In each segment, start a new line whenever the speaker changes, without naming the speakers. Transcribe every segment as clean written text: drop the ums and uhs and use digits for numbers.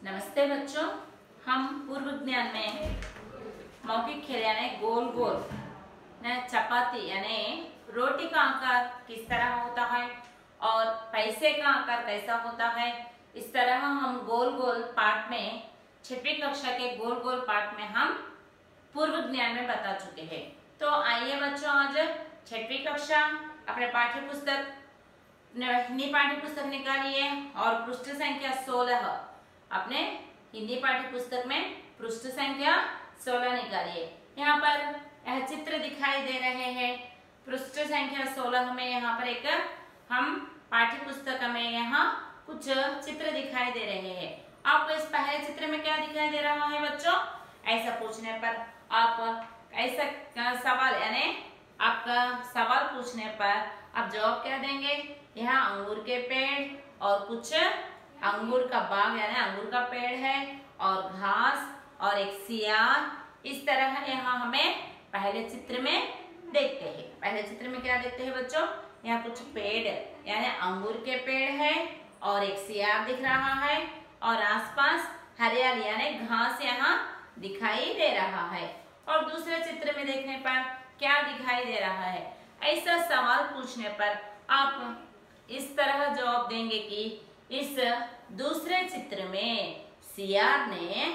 नमस्ते बच्चों, हम पूर्व ज्ञान में मौखिक खेल यानी गोल गोल चपाती यानी रोटी का आकार किस तरह होता है और पैसे का आकार कैसा होता है, इस तरह हम गोल गोल पाठ में 6वीं कक्षा के गोल गोल पाठ में हम पूर्व ज्ञान में बता चुके हैं। तो आइए बच्चों, आज 6वीं कक्षा अपने पाठ्य पुस्तक हिंदी पाठ्य पुस्तक निकालिए और पृष्ठ संख्या 16 अपने हिंदी पाठ्य पुस्तक में पृष्ठ संख्या 16 निकालिए। यहाँ पर यह चित्र दिखाई दे रहे हैं। पृष्ठ संख्या 16 में यहाँ पर एक हम पाठ्य पुस्तक में यहाँ कुछ चित्र दिखाई दे रहे हैं। आपको इस पहले चित्र में क्या दिखाई दे रहा है बच्चों? ऐसा पूछने पर आप ऐसा सवाल यानी आपका सवाल पूछने पर आप जवाब क्या देंगे? यहाँ अंगूर के पेड़ और कुछ अंगूर का बाग यानी अंगूर का पेड़ है और घास और एक सियार, इस तरह यहाँ हमें पहले चित्र में देखते हैं। पहले चित्र में क्या देखते हैं बच्चों? यहाँ कुछ पेड़ यानी अंगूर के पेड़ है और एक सियार दिख रहा है और आसपास हरियाली यानी घास यहाँ दिखाई दे रहा है। और दूसरे चित्र में देखने पर क्या दिखाई दे रहा है? ऐसा सवाल पूछने पर आप इस तरह जवाब देंगे कि इस दूसरे चित्र में सियार ने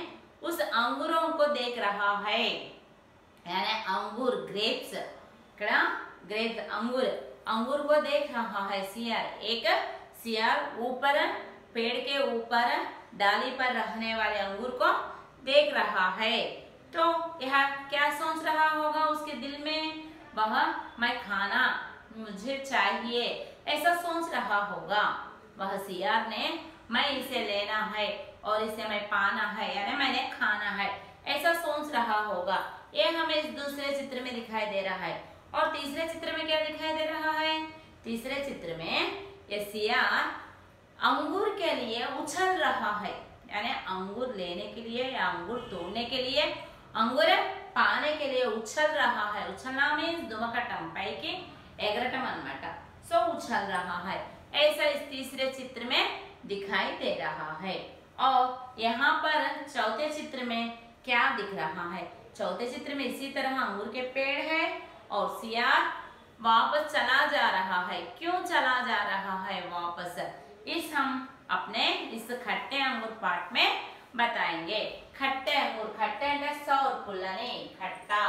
उस अंगूरों को देख रहा है यानी अंगूर ग्रेप्स ग्रेप्स अंगूर को देख रहा है सियार। एक सियार ऊपर पेड़ के ऊपर डाली पर रहने वाले अंगूर को देख रहा है। तो यह क्या सोच रहा होगा उसके दिल में? वह मैं खाना मुझे चाहिए ऐसा सोच रहा होगा। वह सियार ने मैं इसे लेना है और इसे मैं पाना है यानी मैंने खाना है ऐसा सोच रहा होगा। ये हमें इस दूसरे चित्र में दिखाई दे रहा है। और तीसरे चित्र में क्या दिखाई दे रहा है? तीसरे चित्र में ये सियार अंगूर के लिए उछल रहा है यानी अंगूर लेने के लिए या अंगूर तोड़ने के लिए, अंगूर पाने के लिए उछल रहा है। उछलना मीन्स दुमकटम पैकी एगरटम अन्नమాట, सो उछल रहा है ऐसा इस तीसरे चित्र में दिखाई दे रहा है। और यहाँ पर चौथे चित्र में क्या दिख रहा है? चौथे चित्र में इसी तरह अंगूर के पेड़ है और सियार वापस चला जा रहा है। क्यों चला जा रहा है वापस? इस हम अपने इस खट्टे अंगूर पाठ में बताएंगे। खट्टे अंगूर, खट्टे सौर पुल्लने खट्टा,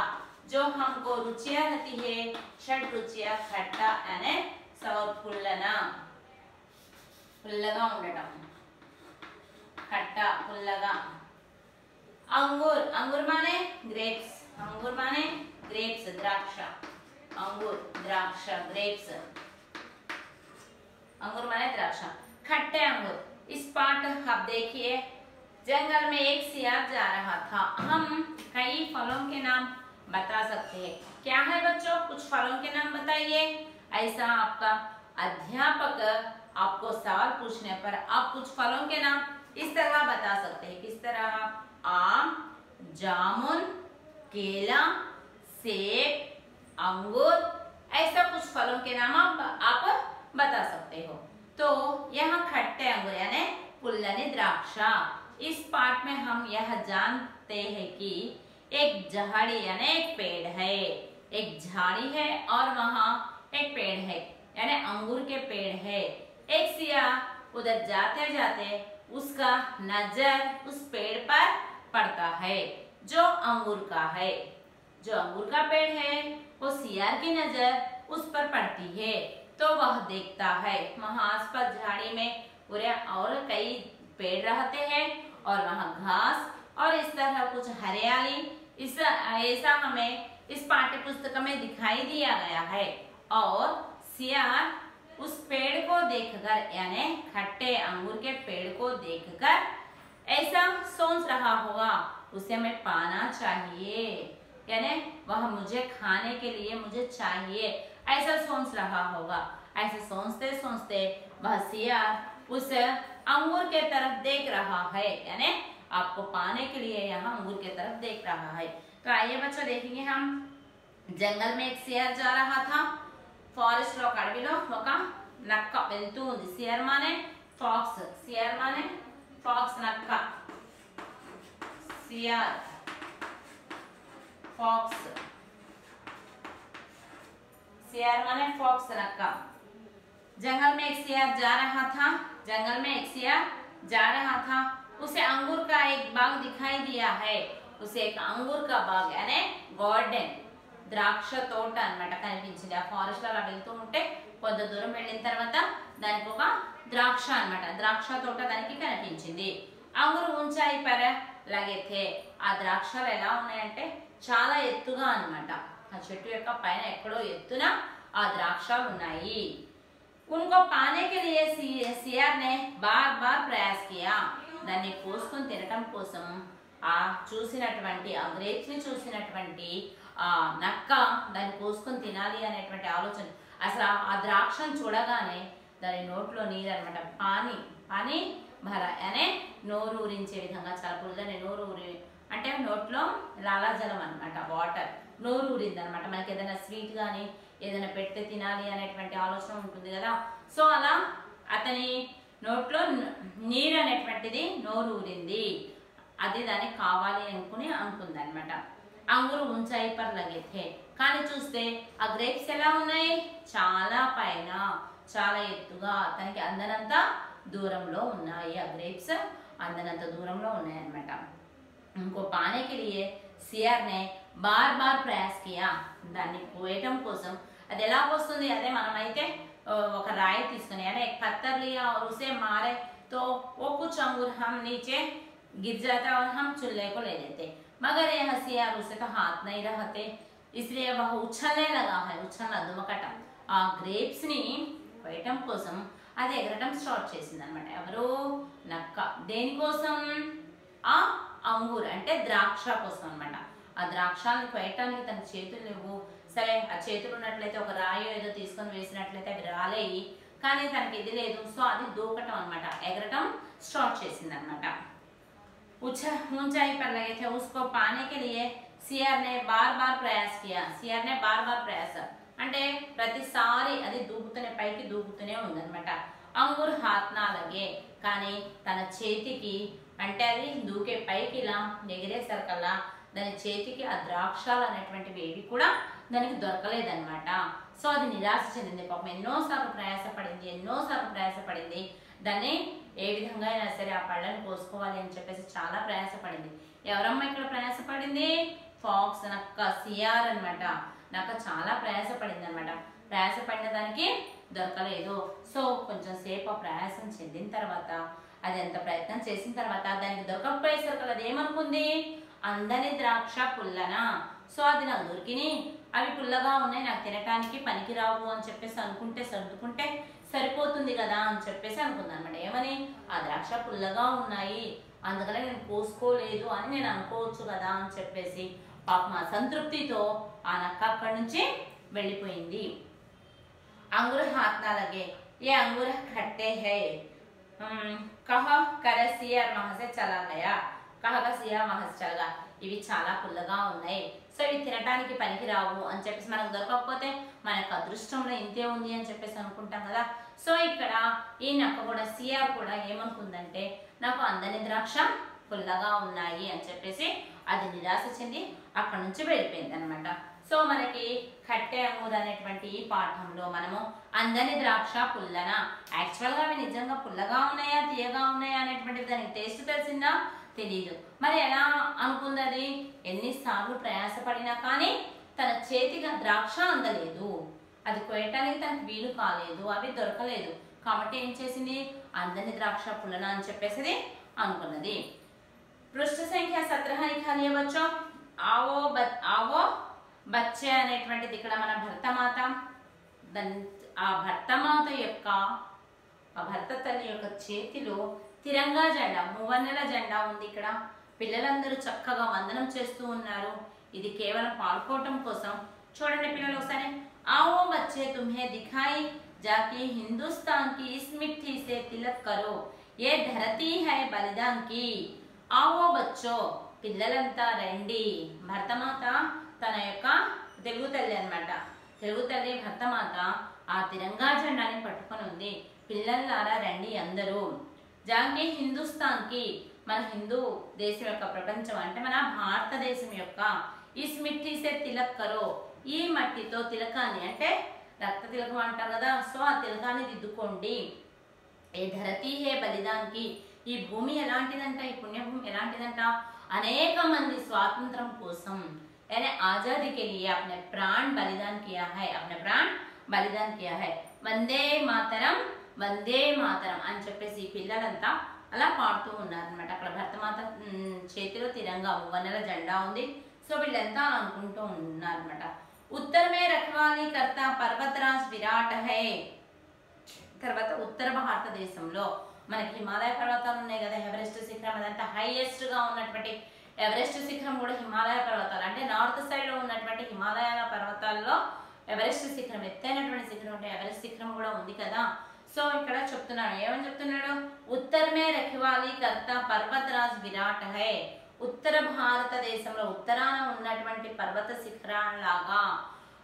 जो हमको रुचियां रहती है षड रुचियां खट्टा यानी सौर पुल्लना पुल्लगा ఉండటం खट्टा पुल्लगा। अंगूर, अंगूर माने ग्रेप्स, अंगूर माने ग्रेप्स द्राक्ष, अंगूर द्राक्ष ग्रेप्स, अंगूर माने द्राक्ष। खट्टे अंगूर, इस पाठ आप देखिए। जंगल में एक सियार जा रहा था। हम कई फलों के नाम बता सकते हैं। क्या है बच्चों? कुछ फलों के नाम बताइए। ऐसा आपका अध्यापक आपको सवाल पूछने पर आप कुछ फलों के नाम इस तरह बता सकते हैं। किस तरह? आम, जामुन, केला, सेब, अंगूर, ऐसा कुछ फलों के नाम आप बता सकते हो। तो यहाँ खट्टे अंगूर यानी पुल्लनी द्राक्षा। इस पाठ में हम यह जानते हैं कि एक झाड़ी यानी एक पेड़ है, एक झाड़ी है और वहाँ एक पेड़ है यानी अंगूर के पेड़ है। एक सियार उधर जाते जाते उसका नजर उस पेड़ पर पड़ता है जो अंगूर का है। जो अंगूर का पेड़ है वो सियार की नजर उस पर पड़ती है तो वह देखता है। वहाँ आसपास झाड़ी में पूरे और कई पेड़ रहते हैं और वहाँ घास और इस तरह कुछ हरियाली ऐसा हमें इस पाठ्य पुस्तक में दिखाई दिया गया है। और सियार उस पेड़ को देखकर यानी खट्टे अंगूर के पेड़ को देखकर ऐसा सोच रहा होगा उसे मैं पाना चाहिए यानी वह मुझे खाने के लिए मुझे चाहिए ऐसा सोच रहा होगा। ऐसे सोचते सोचते वह सियार उस अंगूर के तरफ देख रहा है यानी आपको पाने के लिए यहाँ अंगूर के तरफ देख रहा है। तो आइए बच्चों देखेंगे हम। जंगल में एक सियार जा रहा था। फॉरेस्ट లో అడవిలో ఒక నక్క వెళ్తూ ఉంది। సియార్ మానే ఫాక్స్, సియార్ మానే ఫాక్స్, నక్క सियार फॉक्स, सियार माने फॉक्स नक्का। जंगल में एक सियार जा रहा था, जंगल में एक सियार जा रहा था, उसे अंगूर का एक बाग दिखाई दिया है, उसे एक अंगूर का बाग यानी गार्डెన్ ద్రాక్ష తోట అన్నమాట కనిపించింది। ఆ ఫారెస్ట్ లో అలా వెళ్తూ ఉంటే కొంత దూరం వెళ్ళిన తర్వాత దానికి ఒక ద్రాక్ష అన్నమాట, ద్రాక్ష తోట దానికి కనిపించింది। అంగూరు ऊंचाई पर लगे थे, ఆ ద్రాక్షలు ఎలా ఉన్నాయంటే చాలా ఎత్తుగా అన్నమాట, ఆ చెట్టు యొక్క పైన ఎక్కడో ఎత్తున ఆ ద్రాక్షలు ఉన్నాయి। उनको पाने के लिए सियार ने बार बार प्रयास किया, దాన్ని కోసుకొని తినటం కోసం ఆ చూసినటువంటి ఆ గ్రేప్స్ ని చూసినటువంటి ఆ నక్క దాన్ని కోసుకొని తినాలి అనేటువంటి ఆలోచన, అసలు ఆ ద్రాక్షను చూడగానే దాని నోట్లో నీరు అన్నమాట, పాని పాని భర అనే నోరు ఊరించే విధంగా, చాలా పుల్లని నోరు ఊరి అంటే నోట్లో లాలాజలం అన్నమాట, వాటర్ నోరు ఊరింది అనమాట। మనకి ఏదైనా స్వీట్ కానీ ఏదైనా పెడితే తినాలి అనేటువంటి ఆలోచన ఉంటుంది కదా, సో అలా అతని నోట్లో నీరు అనేటువంటిది నోరు ఊరింది, అది దానికి కావాలి అనుకుంది అనమాట। అంగూరు ऊंचाई पर लगे थे, కానీ చూస్తే ఆ గ్రేప్స్ ఎలా ఉన్నాయి, చాలా పైన చాలా ఎత్తుగా తనకి అందనంత దూరంలో ఉన్నాయి, ఆ గ్రేప్స్ అందనంత దూరంలో ఉన్నాయి అన్నమాట। ఇంకో పానే के लिए सियार ने बार बार प्रयास किया, దాన్ని కోయటం కోసం, అది ఎలా వస్తుంది, అదే మనమైతే ఒక రాయి తీసుకుని यानी एक पत्थर लिया और उसे मारे तो वो कुछ अंगूर हम नीचे गिर जाता और हम चूल्हे को ले लेते, मगर यह सियार उसे तो हाथ नहीं रहते, इसलिए वह उछलने लगा है, उछलना దుమకటం, ఆ గ్రేప్స్ ని కోయటం కోసం అది ఎగరటం స్టార్ట్ చేసింది అనమాట। ఎవరు, నక్క, దేనికోసం, ఆ అంగూర్ అంటే ద్రాక్ష కోసం అనమాట। ఆ ద్రాక్షాలను కోయటానికి తన చేతులు లేవు, సరే ఆ చేతులు ఉన్నట్లయితే ఒక రాయో ఏదో తీసుకొని వేసినట్లయితే అవి రాలేయి, కానీ తనకి ఇది లేదు, సో అది దూకటం అనమాట, ఎగరటం స్టార్ట్ చేసింది అనమాట। ऊंचाई पर लगे थे, उसको पाने के लिए सियार ने बार बार प्रयास किया, सियार ने बार बार प्रयास అంటే ప్రతిసారి అది దూకుతూనే పైకి దూకుతూనే ఉందన్నమాట। అంగూర్ హాత్ నా లగే, కానీ తన చేతికి అంటే అది దూకే పైకి ఇలా ఎగిరేసరికల్లా దాని చేతికి ఆ ద్రాక్షాలు అనేటువంటివి ఏవి కూడా దానికి దొరకలేదన్నమాట। సో అది నిరాశ చెందింది, పాపం ఎన్నోసార్లు ప్రయాసపడింది, దాన్ని ఏ విధంగా అయినా సరే ఆ పళ్ళని కోసుకోవాలి అని చెప్పేసి చాలా ప్రయాసపడింది। ఎవరమ్మా ఇక్కడ ప్రయాసపడింది, ఫాక్స్ నక్క, సియార్ అన్నమాట, నక్క చాలా ప్రయాసపడింది అనమాట, ప్రయాసపడిన దానికి దొరకలేదు। సో కొంచెం సేపు ఆ ప్రయాసం చెందిన తర్వాత, అది ఎంత ప్రయత్నం చేసిన తర్వాత దానికి దొరకకపోయేసరికి అది ఏమనుకుంది, అందని ద్రాక్ష పుల్లనా, సో అది నాకు దొరికినాయి, అవి పుల్లగా ఉన్నాయి, నాకు తినటానికి పనికిరావు అని చెప్పేసి అనుకుంటే సర్దుకుంటే సరిపోతుంది కదా అని చెప్పేసి అనుకుంది అనమాట। ఏమని, ఆ ద్రాక్ష పుల్లగా ఉన్నాయి, అందుకనే నేను కోసుకోలేదు అని నేను అనుకోవచ్చు కదా అని చెప్పేసి పాపం సంతృప్తితో ఆ నక్క అక్కడి నుంచి వెళ్ళిపోయింది। अंगूर हाथ ना लगे, ये अंगूर खट्टे है, कहा कर सियार वहां से चला गया, कहा सियार वहां से चला, ఇవి చాలా పుల్లగా ఉన్నాయి, సో ఇవి తినడానికి పనికిరావు అని చెప్పేసి మనకు దొరకకపోతే మనకు అదృష్టంలో ఇంతే ఉంది అని చెప్పేసి అనుకుంటాం కదా। సో ఇక్కడ ఈ నక్క కూడా, సియార్ కూడా ఏమనుకుందంటే నాకు అందని ద్రాక్ష పుల్లగా ఉన్నాయి అని చెప్పేసి అది నిరాశ చెంది అక్కడ నుంచి వెళ్ళిపోయింది అనమాట। సో మనకి ఖట్టే అంగూర్ అనేటువంటి ఈ పాఠంలో మనము అందని ద్రాక్ష పుల్లన, యాక్చువల్ గా అవి నిజంగా పుల్లగా ఉన్నాయా తీయగా ఉన్నాయా అనేటువంటి దానికి టేస్ట్ తెలిసిందా, తెలియదు, మరి ఎలా అనుకుంది, అది ఎన్నిసార్లు ప్రయాసపడినా కానీ తన చేతిగా ద్రాక్ష అందలేదు, అది కోయటానికి తనకు వీలు కాలేదు, అవి దొరకలేదు, కాబట్టి ఏం చేసింది, అందని ద్రాక్ష పుల్లన అని చెప్పేసి అనుకున్నది। పృష్ఠ సంఖ్య 17 लिखा बच्चों, आवो బచ్చే అనేటువంటిది ఇక్కడ మన భర్తమాత, ఆ భర్తమాత యొక్క ఆ భర్త తల్లి యొక్క చేతిలో తిరంగా జెండా, మూవన్నెల జెండా ఉంది ఇక్కడ, పిల్లలందరూ చక్కగా వందనం చేస్తూ ఉన్నారు, ఇది కేవలం పాల్గొనడం కోసం। చూడండి పిల్లలు ఒకసారి, आओ बच्चे तुम्हें दिखाई जाके हिंदुस्तान की इस मिट्टी से तिलक करो, ये धरती है बलिदान की, आओ बच्चों, పిల్లలంతా రండి, భర్తమాత తన యొక్క తెలుగు తల్లి అన్నమాట, తెలుగు తల్లి భర్తమాత ఆ తిరంగా జెండాని పట్టుకొని ఉంది, పిల్లలారా రండి అందరూ, జాంకి హిందుస్థాన్ కి మన హిందూ దేశం యొక్క ప్రపంచం అంటే మన భారతదేశం యొక్క ఇస్ మిట్టి సే తిలక్ కరో ఈ మట్టితో తిలకాన్ని అంటే రక్త తిలకం అంటాం కదా, సో ఆ తిలకాన్ని దిద్దుకోండి. ఏ ధరతీ హే బలిదాన్కి ఈ భూమి ఎలాంటిదంట, ఈ పుణ్యభూమి ఎలాంటిదంట, అనేక మంది స్వాతంత్రం కోసం यानी आजादी के लिए अपने प्राण बलिदान किया है, अपने प्राण बलिदान किया है. వందే మాతరం వందే మాతరం అని చెప్పేసి పిల్లలంతా అలా పాడుతూ ఉన్నారనమాట. అక్కడ భరతమాత చేతిలో తిరంగా వన్నెల జెండా ఉంది. సో వీళ్ళంతా అనుకుంటూ ఉన్నారనమాట. ఉత్తరమే రఖవాలీ కర్త పర్వతరాజ్ విరాట్ హై. తర్వాత ఉత్తర భారతదేశంలో మనకి హిమాలయ పర్వతాలు ఉన్నాయి కదా, ఎవరెస్ట్ శిఖరం అదంతా హైయెస్ట్ గా ఉన్నటువంటి ఎవరెస్ట్ శిఖరం కూడా హిమాలయ పర్వతాలు అంటే నార్త్ సైడ్ లో ఉన్నటువంటి హిమాలయాల పర్వతాల్లో ఎవరెస్ట్ శిఖరం ఎత్తైనటువంటి శిఖరం అంటే ఎవరెస్ట్ శిఖరం కూడా ఉంది కదా. సో ఇక్కడ చెప్తున్నాడు, ఏమని చెప్తున్నాడు, ఉత్తరమే రఖవాలీ కర్త పర్వతరాజ్ విరాట్ హై. ఉత్తర భారతదేశంలో ఉత్తరాన ఉన్నటువంటి పర్వత శిఖరాలాగా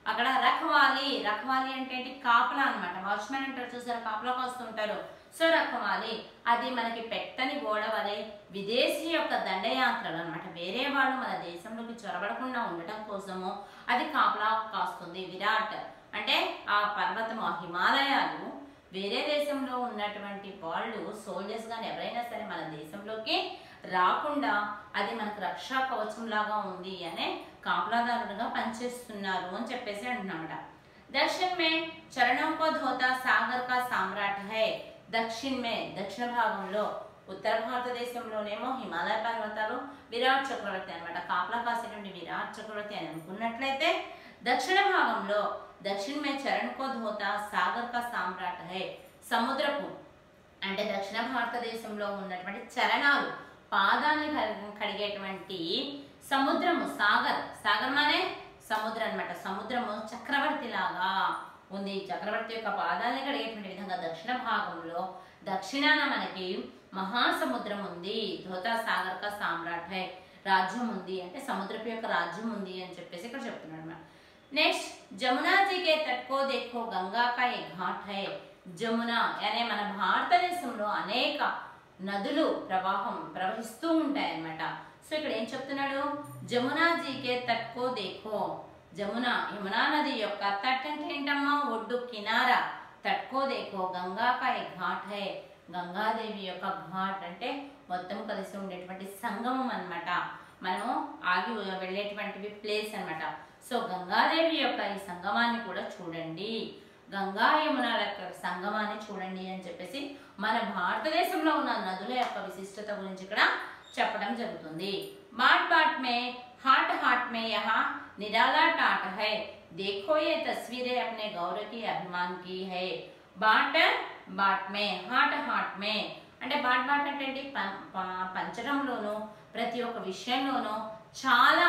అక్కడ రఖవాలి, రఖవాలి అంటే ఏంటి, కాపలా అనమాట. వాచ్మెన్ అంటారు చూసారు, కాపలా కాస్తుంటారు. సో రఖవాలి అది మనకి పెట్టని గోడ వలె విదేశీ యొక్క దండయాత్రలు అనమాట. వేరే వాళ్ళు మన దేశంలోకి చొరబడకుండా ఉండటం కోసము అది కాపలా కాస్తుంది. విరాట్ అంటే ఆ పర్వతం, ఆ హిమాలయాలు వేరే దేశంలో ఉన్నటువంటి వాళ్ళు సోల్జర్స్ కానీ ఎవరైనా సరే మన దేశంలోకి రాకుండా అది మనకు రక్షా కవచం లాగా ఉంది అనే కాపలాదారుడుగా పనిచేస్తున్నారు అని చెప్పేసి అంటున్నమాట. దక్షిణ్ మే చరణం కో ధోతా సాగర్ కా సామ్రాట్ హై. దక్షిణ్ మే దక్షిణ భాగంలో ఉత్తర భారతదేశంలోనేమో హిమాలయ పర్వతాలు, విరాట్ చక్రవర్తి అనమాట. కాపలా కాసేటువంటి విరాట్ చక్రవర్తి అని అనుకున్నట్లయితే దక్షిణ భాగంలో దక్షిణ మే చరణ్ కో ధోతా సాగర్ కా సామ్రాట్ హై. సముద్రపు అంటే దక్షిణ భారతదేశంలో ఉన్నటువంటి చరణాలు పాదాన్ని కడిగేటువంటి సముద్రము, సాగర్, సాగర్ మానే సముద్రం అనమాట. సముద్రము చక్రవర్తి లాగా ఉంది. చక్రవర్తి యొక్క పాదాన్ని కడిగేటువంటి విధంగా దక్షిణ భాగంలో దక్షిణాన మనకి మహాసముద్రం ఉంది. ధోతా సాగర్ కా సామ్రాట్ హై, రాజ్యం ఉంది అంటే సముద్రపు యొక్క రాజ్యం ఉంది అని చెప్పేసి ఇక్కడ చెప్తున్నాడు అన్నమాట. నెక్స్ట్ జమునా జీ కే తట్ కో దేఖో గంగా కా ఏ ఘాట్ హై. జమునా అనే మన భారతదేశంలో అనేక నదులు ప్రవహిస్తూ ఉంటాయి అన్నమాట. సో ఇక్కడ ఏం చెప్తున్నాడు, జమునా జీ కే తట్ కో దేఖో. జమునా యమునా నది యొక్క తట్ అంటే ఏంటమ్మా, ఒడ్డు, కినారా. తట్కో దేఖో గంగా కా ఏ ఘాట్ హై. గంగాదేవి యొక్క ఘాట్ అంటే మొత్తం కలిసి ఉండేటువంటి సంగమం అన్నమాట. మనము ఆగి వెళ్ళేటువంటివి ప్లేస్ అన్నమాట. సో గంగాదేవి యొక్క ఈ సంగమాన్ని కూడా చూడండి, గంగా యమునాల యొక్క సంగమాన్ని చూడండి అని చెప్పేసి మన భారతదేశంలో ఉన్న నదుల యొక్క విశిష్టత గురించి ఇక్కడ చెప్పడం జరుగుతుంది. बाट बाट में हाट हाट में यहाँ निराला टाट है. देखो ये तस्वीरें अपने गौरव की अभिमान की है. बाट बाट में हाट हाट में అంటే బాట్ బాట్ అంటే పంచడంలోనూ ప్రతి ఒక్క విషయంలోనూ చాలా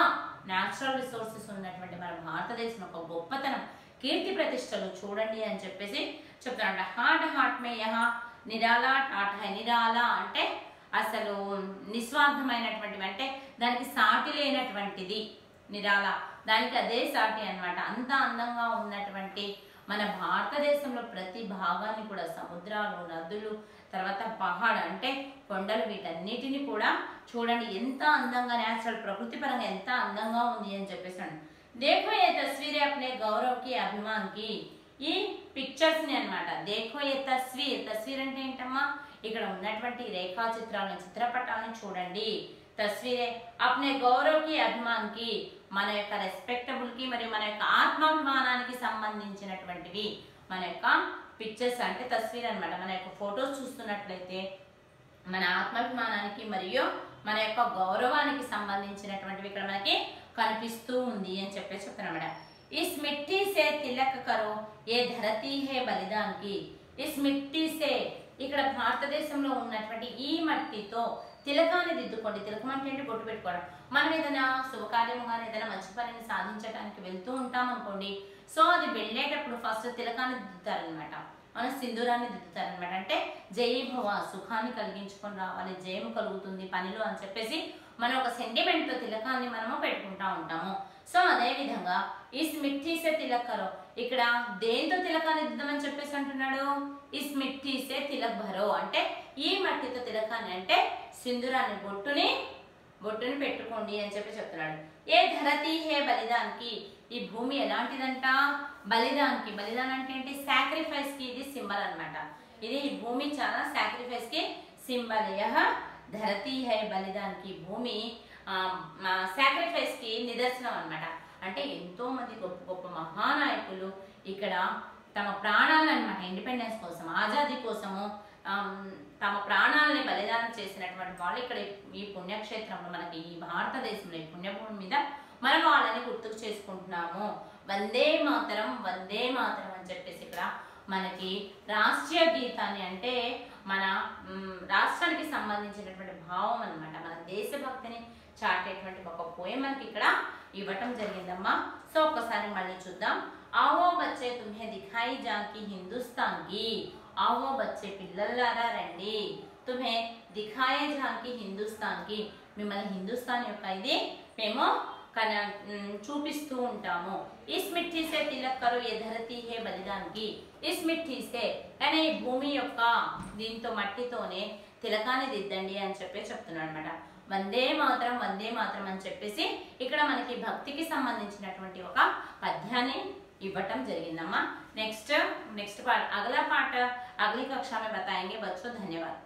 న్యాచురల్ రిసోర్సెస్ ఉన్నటువంటి మన భారతదేశం ఒక గొప్పతనం, కీర్తి ప్రతిష్టలు చూడండి అని చెప్పేసి చెప్తారంట. హాట్ హాట్ మే యహా నిరాలా టాట్ హై. నిరాలా అంటే అసలు నిస్వార్థమైనటువంటివి అంటే దానికి సాటి లేనటువంటిది నిరాలా, దానికి అదే సాటి అన్నమాట. అంత అందంగా ఉన్నటువంటి మన భారతదేశంలో ప్రతి భాగాన్ని కూడా సముద్రాలు, నదులు, తర్వాత పహాడ్ అంటే కొండలు, వీటన్నిటిని కూడా చూడండి ఎంత అందంగా న్యాచురల్ ప్రకృతి పరంగా ఎంత అందంగా ఉంది అని చెప్పేసాడు. దేఖో ఏ తస్వీరే అప్నే గౌరవ్ కి అభిమాన్ కి. ఈ పిక్చర్స్ ని అన్నమాట. దేఖో ఏ తస్వీర్, తస్వీర్ అంటే ఏంటమ్మా, ఇక్కడ ఉన్నటువంటి రేఖా చిత్రాలను, చిత్రపటాలను చూడండి. తస్వీరే అప్నే గౌరవ్ కి అభిమాన్ కి, మన యొక్క రెస్పెక్టబుల్ కి మరియు మన యొక్క ఆత్మాభిమానానికి సంబంధించినటువంటివి మన యొక్క పిక్చర్స్ అంటే తస్వీర్ అన్నమాట. మన యొక్క ఫొటోస్ చూస్తున్నట్లయితే మన ఆత్మాభిమానానికి మరియు మన యొక్క గౌరవానికి సంబంధించినటువంటివి ఇక్కడ మనకి కనిపిస్తూ ఉంది అని చెప్పేసి చెప్తారన్నమాట. ఇస్ మిట్టి సే తిలక్ కరో ఏ ధరతీ హే బలిదాన్ కి. ఇస్ మిట్టి సే ఇక్కడ భారతదేశంలో ఉన్నటువంటి ఈ మట్టితో తిలకాన్ని దిద్దుకోండి. తిలకం అంటే ఏంటి, బొట్టు పెట్టుకోవడం. మనం ఏదైనా శుభకార్యము కానీ ఏదైనా మంచి పనిని సాధించడానికి వెళ్తూ ఉంటాం అనుకోండి, సో అది వెళ్ళేటప్పుడు ఫస్ట్ తిలకాన్ని దిద్దుతారనమాట, మన సింధూరాన్ని దిద్దుతారనమాట. అంటే జయ భవ, సుఖాన్ని కలిగించుకొని రావాలి, జయము కలుగుతుంది పనిలో అని చెప్పేసి మనం ఒక సెంటిమెంట్ తో తిలకాన్ని మనము పెట్టుకుంటా ఉంటాము. సో అదే విధంగా ఇస్ మిట్టి సే తిలక్ కరో, ఇక్కడ దేంతో తిలకాన్ని దిద్దామని చెప్పేసి అంటున్నాడు. ఇస్ మిట్టి సే తిలక్ భరో అంటే ఈ మట్టితో తిలకాన్ని అంటే సింధూరాన్ని బొట్టుని పెట్టుకోండి అని చెప్పి చెప్తున్నాడు. ఏ ధరతి హే బలిదానికి ఈ భూమి ఎలాంటిదంట బలిదానికి. బలిదానం అంటే ఏంటి సాక్రిఫైస్ కి ఇది సింబల్ అన్నమాట. ఇది ఈ భూమి చాలా సాక్రిఫైస్ కి సింబల్. యహ ధరతి హై బలిదానికి భూమి సాక్రిఫైస్ కి నిదర్శనం అన్నమాట. అంటే ఎంతో మంది గొప్ప గొప్ప మహానాయకులు ఇక్కడ తమ ప్రాణాలను అన్నమాట ఇండిపెండెన్స్ కోసం ఆజాదీ కోసము తమ ప్రాణాలని బలిదానం చేసినటువంటి వాళ్ళు ఇక్కడ ఈ పుణ్యక్షేత్రంలో మనకి ఈ భారతదేశంలో ఈ పుణ్యభూమి మీద మనం వాళ్ళని గుర్తుకు చేసుకుంటున్నాము. వందే మాతరం వందే మాతరం అని చెప్పేసి ఇక్కడ మనకి రాష్ట్రీయ గీతాన్ని అంటే మన రాష్ట్రానికి సంబంధించినటువంటి భావం అన్నమాట. మన దేశభక్తిని చాటేటువంటి ఒక పోయం మనకి ఇక్కడ ఇవ్వటం జరిగిందమ్మా. సో ఒక్కసారి మళ్ళీ చూద్దాం. ఆవో బచ్చే తుమ్హే దిఖాయి జాకి హిందుస్థాన్ కి ఆవో బచ్చే పిల్లలారా రండి తుమ్హే దిఖాయే జాకి హిందుస్థాన్ కి మిమ్మల్ని హిందుస్థాన్ యొక్క ఇది మేము చూపిస్తూ ఉంటాము. ఇస్ మిట్టి సే తిలక్ కరో ఏ ధరతి హే బలిదానికి ఇస్ మిట్టి సే కానీ ఈ భూమి యొక్క దీంతో మట్టితోనే తిలకాన్ని దిద్దండి అని చెప్పి చెప్తున్నాడు అనమాట. వందే మాతరం అని చెప్పేసి ఇక్కడ మనకి భక్తికి సంబంధించినటువంటి ఒక పద్యాన్ని ఇవ్వటం జరిగిందమ్మా. नेक्स्ट पार्ट अगला पार्ट अगली कक्षा में बताएंगे बच्चों। धन्यवाद।